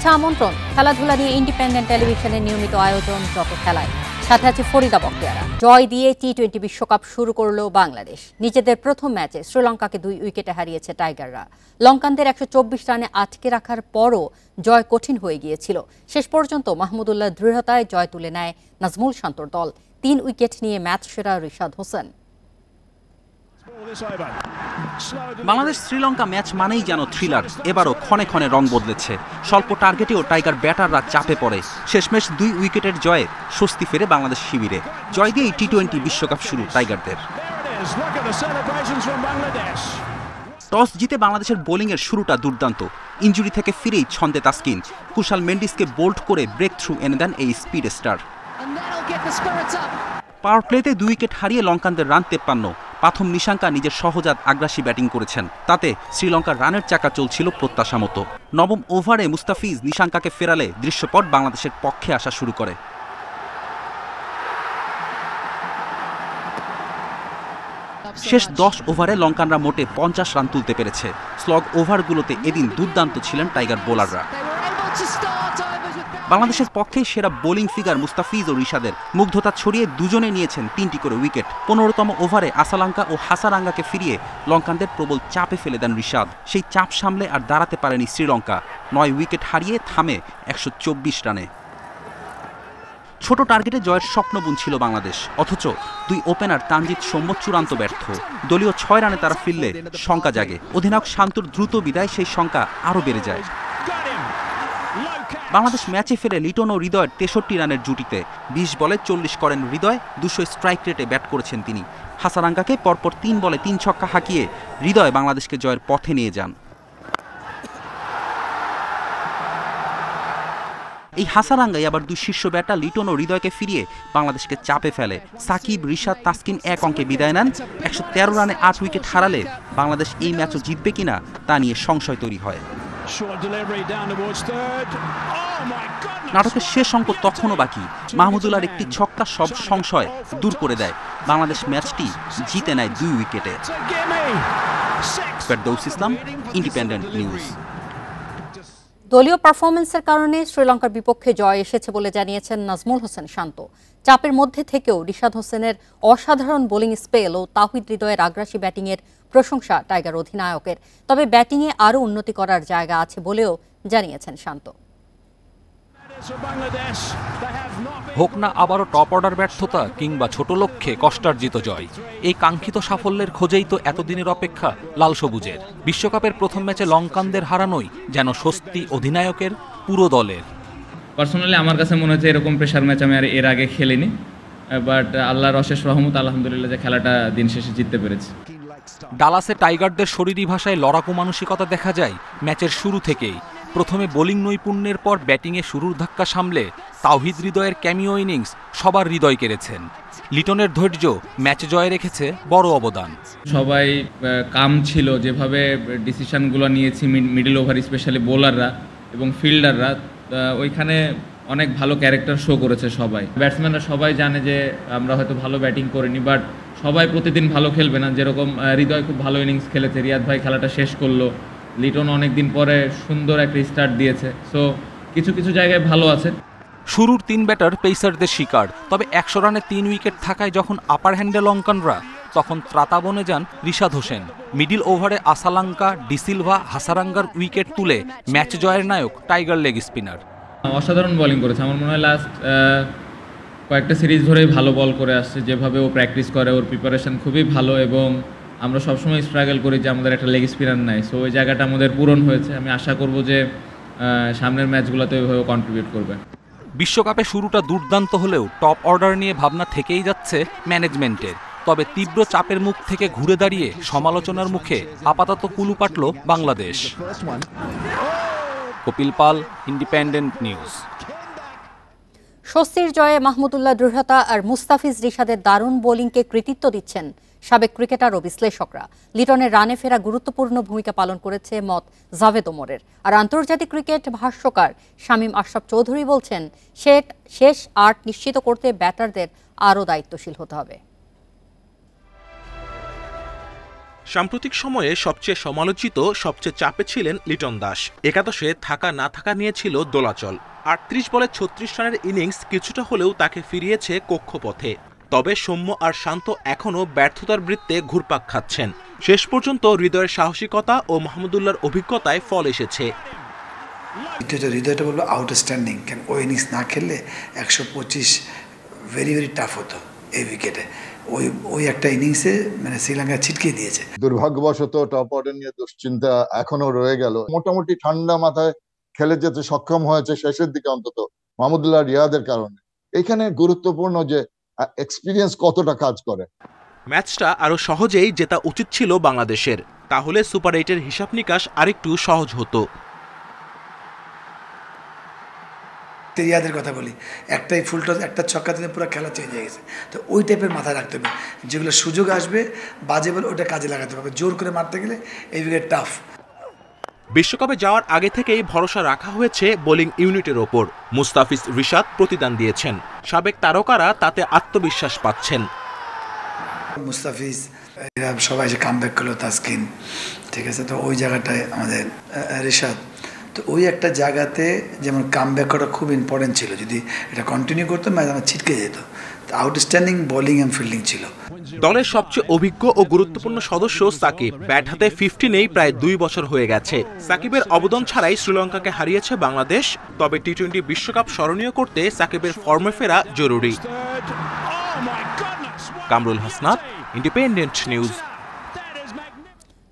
থাকছে আমন্ত্রণ খেলাধুলা নিয়ে ইন্ডিপেন্ডেন্ট টেলিভিশনের নিয়মিত আয়োজন যত খেলায়, সাথে আছে ফরিদা বখতিয়ারা। জয় দিয়ে টি-20 বিশ্বকাপ শুরু করলো বাংলাদেশ। নিজেদের প্রথম ম্যাচে শ্রীলঙ্কাকে 2 উইকেটে হারিয়েছে টাইগাররা। লঙ্কানদের 124 রানে আটকে রাখার পরও জয় কঠিন হয়ে গিয়েছিল। শেষ পর্যন্ত মাহমুদুল্লাহর দৃঢ়তায় জয় তুলে নেয় নাজমুল শান্তর দল। 3 উইকেট নিয়ে ম্যাচ সেরা রিশাদ হোসেন। বাংলাদেশ শ্রীলঙ্কা ম্যাচ মানেই যেন থ্রিলার। এবারও ক্ষণে ক্ষণে রং বদলেছে। স্বল্প টার্গেটেও টাইগার ব্যাটাররা চাপে পড়ে। শেষমেশ 2 উইকেটের জয়ে স্বস্তি ফেরে বাংলাদেশ শিবিরে। জয় দিয়েই টি-20 বিশ্বকাপ শুরু টাইগারদের। টস জিতে বাংলাদেশের বোলিংয়ের শুরুটা দুর্দান্ত। ইনজুরি থেকে ফিরেই ছন্দে তাসকিন। কুশাল মেন্ডিসকে বোল্ড করে ব্রেক থ্রু এনে দেন এই স্পিড স্টার। পাওয়ার প্লেতে 2 উইকেট হারিয়ে লঙ্কানদের রান 53। প্রথম নিশাঙ্কা নিজের সহজাত আগ্রাসী ব্যাটিং করেছেন। তাতে শ্রীলঙ্কার রানের চাকা চলছিল প্রত্যাশা মতো। নবম ওভারে মুস্তাফিজ নিশাঙ্কাকে ফেরালে দৃশ্যপট বাংলাদেশের পক্ষে আসা শুরু করে। শেষ 10 ওভারে লঙ্কানরা মোটে 50 রান তুলতে পেরেছে। স্লগ ওভারগুলোতে এদিন দুর্দান্ত ছিলেন টাইগার বোলাররা। বাংলাদেশের পক্ষে সেরা বোলিং ফিগার মুস্তাফিজ ও রিশাদের। মুগ্ধতা ছড়িয়ে দুজনে নিয়েছেন 3টি করে উইকেট। 15তম ওভারে আসালাঙ্কা ও হাসারাঙ্গাকে ফিরিয়ে লঙ্কানদের প্রবল চাপে ফেলে দেন রিশাদ। সেই চাপ সামলে আর দাঁড়াতে পারেনি শ্রীলঙ্কা। 9 উইকেট হারিয়ে থামে 124 রানে। ছোট টার্গেটে জয়ের স্বপ্ন বুনছিল বাংলাদেশ, অথচ 2 ওপেনার তানজিদ সৌম্য চূড়ান্ত ব্যর্থ। দলীয় 6 রানে তারা ফিরলে শঙ্কা জাগে। অধিনায়ক শান্তর দ্রুত বিদায় সেই শঙ্কা আরও বেড়ে যায়। বাংলাদেশ ম্যাচে ফেরে লিটন ও হৃদয়ের 63 রানের জুটিতে 20 বলে 40 করেন হৃদয়। 200 স্ট্রাইক রেটে ব্যাট করেছেন তিনি। হাসারাঙ্গাকে পরপর 3 বলে 3 ছক্কা হাঁকিয়ে হৃদয় বাংলাদেশকে জয়ের পথে নিয়ে যান। এই হাসারাঙ্গাই আবার 2 শীর্ষ ব্যাটার লিটন ও হৃদয়কে ফিরিয়ে বাংলাদেশকে চাপে ফেলে। সাকিব, রিশাদ, তাসকিন 1 অঙ্কে বিদায় নেন। 113 রানে 8 উইকেট হারালে বাংলাদেশ এই ম্যাচও জিতবে কিনা তা নিয়ে সংশয় তৈরি হয়। নাটকের শেষ অঙ্ক তখনও বাকি। মাহমুদুল্লাহর একটি ছক্কা সব সংশয় দূর করে দেয়। বাংলাদেশ ম্যাচটি জিতে নেয় 2 উইকেটে। ফেরদৌস ইসলাম, ইন্ডিপেন্ডেন্ট নিউজ। দলীয় পারফরমেন্সের কারণে শ্রীলঙ্কার বিপক্ষে জয় এসেছে বলে জানিয়েছেন নাজমুল হোসেন শান্ত। চাপের মধ্যে থেকেও রিশাদ হোসেনের অসাধারণ বোলিং স্পেল ও তাওহিদ হৃদয়ের আগ্রাসী ব্যাটিংয়ের প্রশংসা টাইগার অধিনায়কের। তবে ব্যাটিংয়ে আরও উন্নতি করার জায়গা আছে বলেও জানিয়েছেন শান্ত। হোক না আবারও টপ অর্ডার ব্যর্থতা কিংবা ছোট লক্ষ্যে কষ্টার্জিত জয়, এই কাঙ্ক্ষিত সাফল্যের খোঁজেই তো এতদিনের অপেক্ষা লাল সবুজের। বিশ্বকাপের প্রথম ম্যাচে লঙ্কানদের হারানোই যেন স্বস্তি অধিনায়কের, পুরো দলের। পার্সোনালি আমার কাছে মনে হচ্ছে এরকম প্রেশার ম্যাচ আমি আর এর আগে খেলিনি, বাট আল্লাহর অশেষ রহমত, আলহামদুলিল্লাহ যে খেলাটা দিন শেষে জিততে পেরেছি। ডালাসে টাইগারদের শরীরী ভাষায় লড়াকু মানসিকতা দেখা যায় ম্যাচের শুরু থেকেই। প্রথমে বোলিং নৈপুণ্যের পর ব্যাটিংয়ে শুরুর ধাক্কা সামলে তাওহিদ হৃদয়ের ক্যামিও ইনিংস সবার হৃদয় কেড়েছেন। লিটনের ধৈর্য ম্যাচ জয়ে রেখেছে বড় অবদান। সবাই কাম ছিল, যেভাবে ডিসিশনগুলো নিয়েছি মিডল ওভার স্পেশালি বোলাররা এবং ফিল্ডাররা, ওইখানে অনেক ভালো ক্যারেক্টার শো করেছে সবাই। ব্যাটসম্যানরা সবাই জানে যে আমরা হয়তো ভালো ব্যাটিং করিনি, বাট সবাই প্রতিদিন ভালো খেলবে না। যেরকম হৃদয় খুব ভালো ইনিংস খেলেছে, রিয়াদ ভাই খেলাটা শেষ করলো, লিটন অনেক দিন পরে সুন্দর একটা স্টার্ট দিয়েছে। সো কিছু কিছু জায়গায় ভালো আছে। শুরুর 3 ব্যাটার পেসারদের শিকার। তবে 100 রানে 3 উইকেট থাকায় যখন আপার হ্যান্ডে লঙ্কানরা, তখন ত্রাতা বনে যান রিশাদ হোসেন। মিডিল ওভারে আসালাঙ্কা, ডিসিলভা, হাসারাঙ্গার উইকেট তুলে ম্যাচ জয়ের নায়ক টাইগার লেগ স্পিনার। অসাধারণ বোলিং করেছে। আমার মনে হয় লাস্ট কয়েকটা সিরিজ ধরেই ভালো বল করে আসছে। যেভাবে ও প্র্যাকটিস করে, ওর প্রিপারেশন খুবই ভালো এবং আমরা সবসময় স্ট্রাগল করি যে আমাদের একটা লেগ স্পিনার নাই। সো ওই জায়গাটা আমাদের পূরণ হয়েছে। আমি আশা করব যে সামনের ম্যাচগুলোতে ওইভাবে কন্ট্রিবিউট করবে। বিশ্বকাপে শুরুটা দুর্দান্ত হলেও টপ অর্ডার নিয়ে ভাবনা থেকেই যাচ্ছে ম্যানেজমেন্টের। তবে তীব্র চাপের মুখ থেকে ঘুরে দাঁড়িয়ে সমালোচনার মুখে আপাতত কুলু পাটল বাংলাদেশ। কপিল পাল, ইন্ডিপেন্ডেন্ট নিউজ। স্বস্তির জয়ে মাহমুদুল্লাহ দৃঢ়তা আর মুস্তাফিজ রিশাদের দারুণ বোলিংকে কৃতিত্ব দিচ্ছেন সাবেক ক্রিকেটার ও বিশ্লেষকরা। লিটনের রানে ফেরা গুরুত্বপূর্ণ ভূমিকা পালন করেছে মত জাভেদ ওমরের। আর আন্তর্জাতিক ক্রিকেট ভাষ্যকার শামীম আশরাফ চৌধুরী বলছেন, শেষ 8 নিশ্চিত করতে ব্যাটারদের আরও দায়িত্বশীল হতে হবে। সাম্প্রতিক সময়ে সবচেয়ে সমালোচিত, সবচেয়ে চাপে ছিলেন লিটন দাস। একাদশে থাকা না থাকা নিয়েছিল দোলাচল। ৩৮ বলে ৩৬ রানের ইনিংস কিছুটা হলেও তাকে ফিরিয়েছে কক্ষপথে। তবে সৌম্য আর শান্ত এখনও ব্যর্থতার বৃত্তে ঘুরপাক খাচ্ছেন। শেষ পর্যন্ত হৃদয়ের সাহসিকতা ও মাহমুদুল্লাহর অভিজ্ঞতায় ফল এসেছে। হৃদয়টা বলবো আউটস্ট্যান্ডিং, কেন ওই ইনিংস না খেললে ১২৫ ভেরি ভেরি টাফ হতো এই উইকেটে। ওই একটা ইনিংসে মানে শ্রীলঙ্কা ছিটকে দিয়েছে। দুর্ভাগ্যবশত টপ অর্ডার নিয়ে দুশ্চিন্তা এখনো রয়ে গেল। মোটামুটি ঠান্ডা মাথায় খেলে যেতে সক্ষম হয়েছে শেষের দিকে, অন্তত মাহমুদুল্লাহ রিয়াদের কারণে। এখানে গুরুত্বপূর্ণ যে এক্সপিরিয়েন্স কতটা কাজ করে। ম্যাচটা আরো সহজেই জেতা উচিত ছিল বাংলাদেশের, তাহলে সুপার 8-এর হিসাব নিকাশ আরেকটু সহজ হতো। রিয়াদের কথা বলি, একটাই ফুল টস, একটা ছক্কা দিলে পুরো খেলা চেঞ্জ হয়ে গেছে। তো ওই টাইপের মাথায় রাখতে হবে, যেগুলো সুযোগ আসবে বাজে বলে ওটা কাজে লাগাতে হবে। জোর করে মারতে গেলে এই উইকেট টাফ। বিশ্বকাপে যাওয়ার আগে থেকেই ভরসা রাখা হয়েছে বোলিং ইউনিটের ওপর। মুস্তাফিজ, রিশাদ প্রতিদান দিয়েছেন। সাবেক তারকারা তাতে আত্মবিশ্বাস পাচ্ছেন। মুস্তাফিজ এরা সবাই যে কামব্যাক করলো, তাসকিন, ঠিক আছে। তো ওই জায়গাটায় আমাদের রিশাদ, তো ওই একটা জায়গাতে যেমন কামব্যাক করা খুব ইম্পর্টেন্ট ছিল। যদি এটা কন্টিনিউ করতো ম্যাচ আমার ছিটকে যেত। আউটস্ট্যান্ডিং বোলিং এন্ড ফিল্ডিং ছিল। দলের সবচেয়ে অভিজ্ঞ ও গুরুত্বপূর্ণ সদস্য সাকিব। ব্যাট হাতে 50 নেই প্রায় 2 বছর হয়ে গেছে। সাকিবের অবদান ছাড়াই শ্রীলঙ্কাকে হারিয়েছে বাংলাদেশ। তবে টি-20 বিশ্বকাপ স্মরণীয় করতে সাকিবের ফর্মে ফেরা জরুরি। Kamrul Hasnat, independent news.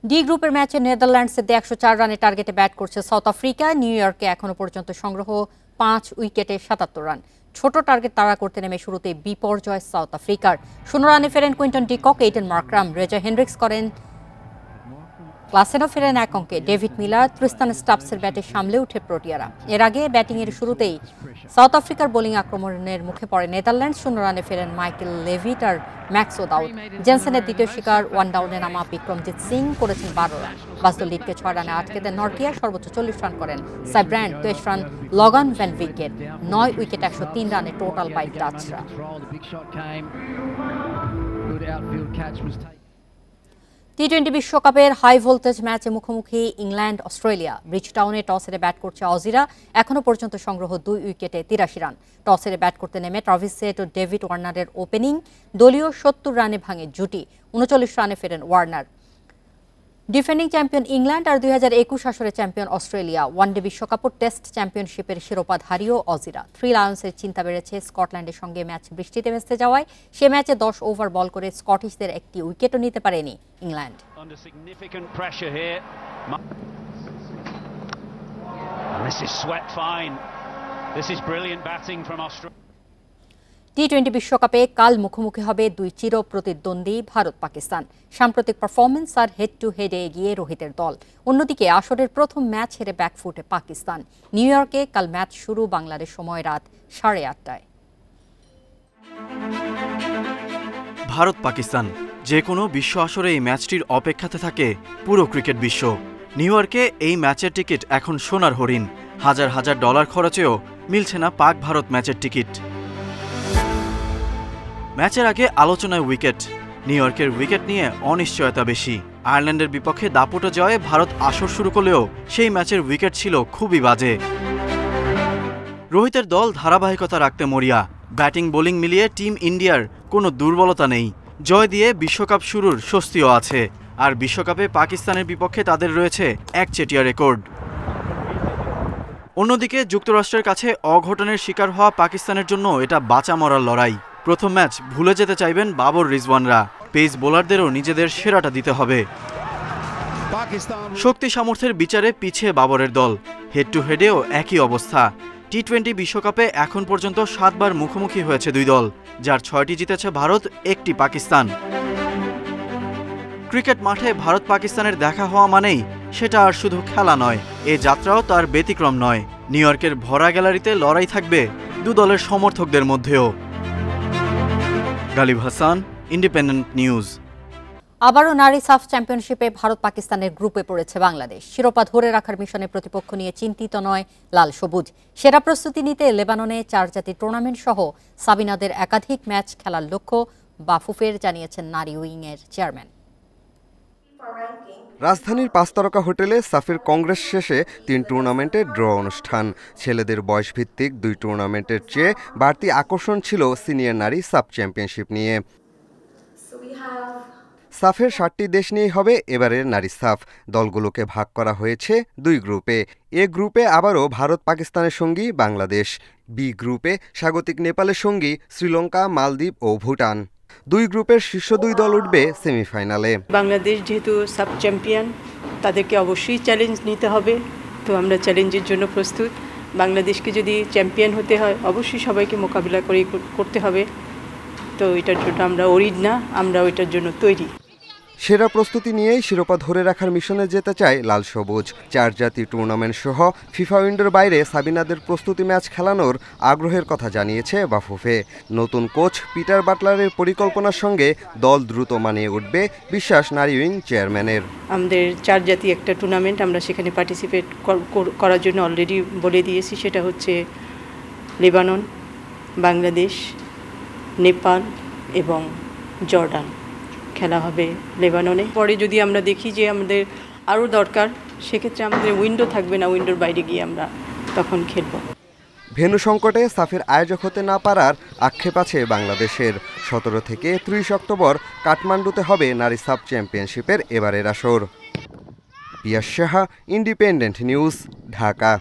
D গ্রুপের ম্যাচে নেদারল্যান্ডসের 104 রানের টার্গেটে ব্যাট করছে সাউথ আফ্রিকা। নিউ ইয়র্কে এখনো পর্যন্ত সংগ্রহ 5 উইকেটে 77 রান। ছোট টার্গেট তাড়া করতে নেমে শুরুতে বিপর্যয় সাউথ আফ্রিকার। 16 রানে ফেরেন Quinton de Kock, Aiden Markram, Reeza Hendricks করেন ক্লাসেনও ফেরেন 1 অঙ্কে। ডেভিড মিলার, ট্রিস্তান স্টাপসের ব্যাটে সামলে উঠে প্রোটিয়ারা। এর আগে ব্যাটিংয়ের শুরুতেই সাউথ আফ্রিকার বোলিং আক্রমণের মুখে পড়ে নেদারল্যান্ডস। 0 রানে ফেরেন মাইকেল লেভিট আর ম্যাক্সো দাউদ। জেনসেনের দ্বিতীয় শিকার 1 ডাউনে নামা বিক্রমজিৎ সিং করেছেন 12 রান। বাস্তল লিডকে 6 রানে আটকে দেন নর্কিয়া। সর্বোচ্চ 40 রান করেন সাইব্র্যান্ড, 23 রান লগান ভ্যান ভিকের। 9 উইকেট 103 রানে টোটাল বাই ডাচরা। টি-20 বিশ্বকাপের হাই ভোল্টেজ ম্যাচে মুখোমুখি ইংল্যান্ড অস্ট্রেলিয়া। ব্রিজটাউনে টস হেরে ব্যাট করছে অজিরা। এখনো পর্যন্ত সংগ্রহ 2 উইকেটে 83 রান। টস হেরে ব্যাট করতে নেমে ট্রাভিস হেড ও ডেভিড ওয়ার্নারের ওপেনিং। দলীয় 70 রানে ভাঙে জুটি। 39 রানে ফেরেন ওয়ার্নার। ডিফেন্ডিং চ্যাম্পিয়ন ইংল্যান্ড আর 2021 আসরে চ্যাম্পিয়ন অস্ট্রেলিয়া। ওয়ানডে বিশ্বকাপ ও টেস্ট চ্যাম্পিয়নশিপের শিরোপাধারীও অজিরা। 3 লায়ন্সের চিন্তা বেড়েছে স্কটল্যান্ডের সঙ্গে ম্যাচ বৃষ্টিতে ভেস্তে যাওয়ায়। সে ম্যাচে 10 ওভার বল করে স্কটিশদের একটি উইকেটও নিতে পারেনি ইংল্যান্ড। টি-20 বিশ্বকাপে কাল মুখোমুখি হবে 2 চির প্রতিদ্বন্দ্বী ভারত পাকিস্তান। সাম্প্রতিক পারফরমেন্স আর হেড টু হেডে এগিয়ে রোহিতের দল। অন্যদিকে আসরের প্রথম ম্যাচ হেরে ব্যাকফুটে পাকিস্তান। নিউ ইয়র্কে কাল ম্যাচ শুরু বাংলাদেশ সময় রাত 8:30টায়। ভারত পাকিস্তান যে কোনো বিশ্ব আসরে এই ম্যাচটির অপেক্ষাতে থাকে পুরো ক্রিকেট বিশ্ব। নিউ ইয়র্কে এই ম্যাচের টিকিট এখন সোনার হরিণ। হাজার হাজার ডলার খরচেও মিলছে না পাক ভারত ম্যাচের টিকিট। ম্যাচের আগে আলোচনায় উইকেট। নিউ ইয়র্কের উইকেট নিয়ে অনিশ্চয়তা বেশি। আয়ারল্যান্ডের বিপক্ষে দাপুটে জয়ে ভারত আসর শুরু করলেও সেই ম্যাচের উইকেট ছিল খুবই বাজে। রোহিতের দল ধারাবাহিকতা রাখতে মরিয়া। ব্যাটিং বোলিং মিলিয়ে টিম ইন্ডিয়ার কোনো দুর্বলতা নেই। জয় দিয়ে বিশ্বকাপ শুরুর স্বস্তিও আছে। আর বিশ্বকাপে পাকিস্তানের বিপক্ষে তাদের রয়েছে একচেটিয়া রেকর্ড। অন্যদিকে যুক্তরাষ্ট্রের কাছে অঘটনের শিকার হওয়া পাকিস্তানের জন্য এটা বাঁচা মরার লড়াই। প্রথম ম্যাচ ভুলে যেতে চাইবেন বাবর রিজওয়ানরা। পেস বোলারদেরও নিজেদের সেরাটা দিতে হবে। শক্তি সামর্থ্যের বিচারে পিছিয়ে বাবরের দল। হেড টু হেডেও একই অবস্থা। টি-20 বিশ্বকাপে এখন পর্যন্ত 7 বার মুখোমুখি হয়েছে 2 দল, যার 6টি জিতেছে ভারত, 1টি পাকিস্তান। ক্রিকেট মাঠে ভারত পাকিস্তানের দেখা হওয়া মানেই সেটা আর শুধু খেলা নয়, এ যাত্রাও তার ব্যতিক্রম নয়। নিউ ইয়র্কের ভরা গ্যালারিতে লড়াই থাকবে 2 দলের সমর্থকদের মধ্যেও। Ghalib Hasan, independent news. আবারও নারী সাফ চ্যাম্পিয়নশিপে ভারত পাকিস্তানের গ্রুপে পড়েছে বাংলাদেশ। শিরোপা ধরে রাখার মিশনে প্রতিপক্ষ নিয়ে চিন্তিত নয় লাল সবুজ। সেরা প্রস্তুতি নিতে লেবাননে 4 জাতি টুর্নামেন্ট সহ সাবিনাদের একাধিক ম্যাচ খেলার লক্ষ্য বাফুফের, জানিয়েছেন নারী উইংয়ের চেয়ারম্যান। রাজধানীর 5 তারকা হোটেলে সাফের কংগ্রেস শেষে 3 টুর্নামেন্টের ড্র অনুষ্ঠান। ছেলেদের বয়সভিত্তিক 2 টুর্নামেন্টের চেয়ে বাড়তি আকর্ষণ ছিল সিনিয়র নারী সাব চ্যাম্পিয়নশিপ নিয়ে। সাফের 7টি দেশ নিয়েই হবে এবারের নারী সাফ। দলগুলোকে ভাগ করা হয়েছে 2 গ্রুপে। এ গ্রুপে আবারও ভারত পাকিস্তানের সঙ্গী বাংলাদেশ, বি গ্রুপে স্বাগতিক নেপালের সঙ্গী শ্রীলঙ্কা, মালদ্বীপ ও ভুটান। 2 গ্রুপের শীর্ষ 2 দল উঠবে সেমিফাইনালে। বাংলাদেশ যেহেতু সাব চ্যাম্পিয়ন, তাদেরকে অবশ্যই চ্যালেঞ্জ নিতে হবে, তো আমরা চ্যালেঞ্জের জন্য প্রস্তুত। বাংলাদেশকে যদি চ্যাম্পিয়ন হতে হয় অবশ্যই সবাইকে মোকাবিলা করতে হবে, তো এটার জন্য আমরা অরিড না, আমরা ওইটার জন্য তৈরি। সেরা প্রস্তুতি নিয়েই শিরোপা ধরে রাখার মিশনে যেতে চায় লাল সবুজ। 4 জাতীয় টুর্নামেন্ট সহ ফিফা উইন্ডোর বাইরে সাবিনাদের প্রস্তুতি ম্যাচ খেলানোর আগ্রহের কথা জানিয়েছে বাফুফে। নতুন কোচ পিটার বাটলারের পরিকল্পনার সঙ্গে দল দ্রুত মানিয়ে উঠবে বিশ্বাস নারী উইং চেয়ারম্যানের। আমাদের 4 জাতীয় একটা টুর্নামেন্ট আমরা সেখানে পার্টিসিপেট করার জন্য অলরেডি বলে দিয়েছি, সেটা হচ্ছে লেবানন, বাংলাদেশ, নেপাল এবং জর্ডান। খেলা হবে লেবাননে। পরে যদি আমরা দেখি যে আমাদের আরও দরকার, সেক্ষেত্রে আমাদের উইন্ডো থাকবে না, উইন্ডোর বাইরে গিয়ে আমরা তখন খেলব। ভেন্যু সংকটে সাফের আয়োজক হতে না পারার আক্ষেপ আছে বাংলাদেশের। 17 থেকে 30 অক্টোবর কাঠমান্ডুতে হবে নারী সাব চ্যাম্পিয়নশিপের এবারের আসর। পিয়াস সাহা, ইন্ডিপেন্ডেন্ট নিউজ, ঢাকা।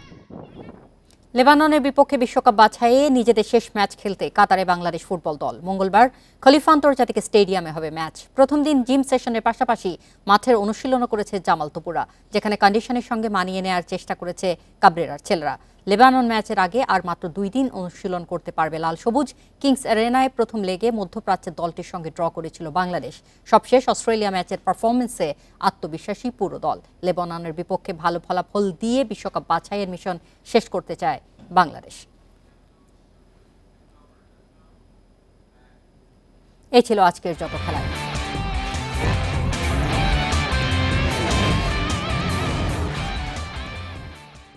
লেবাননের বিপক্ষে বিশ্বকাপ বাছাইয়ে নিজেদের শেষ ম্যাচ খেলতে কাতারে বাংলাদেশ ফুটবল দল। মঙ্গলবার খলিফা আন্তর্জাতিক স্টেডিয়ামে হবে ম্যাচ। প্রথম দিন জিম সেশনের পাশাপাশি মাঠের অনুশীলনও করেছে জামাল তোপুরা, যেখানে কন্ডিশনের সঙ্গে মানিয়ে নেওয়ার চেষ্টা করেছে কাবরেরার ছেলেরা। লেবানন ম্যাচের আগে আর মাত্র 2 দিন অনুশীলন করতে পারবে লাল সবুজ। কিংস অ্যারেনায় প্রথম লেগে মধ্যপ্রাচ্যের দলটির সঙ্গে ড্র করেছিল বাংলাদেশ। সবশেষ অস্ট্রেলিয়া ম্যাচের পারফরমেন্সে আত্মবিশ্বাসী পুরো দল। লেবাননের বিপক্ষে ভালো ফলাফল দিয়ে বিশ্বকাপ বাছাইয়ের মিশন শেষ করতে চায় বাংলাদেশ। এই ছিল আজকের যত খেলা।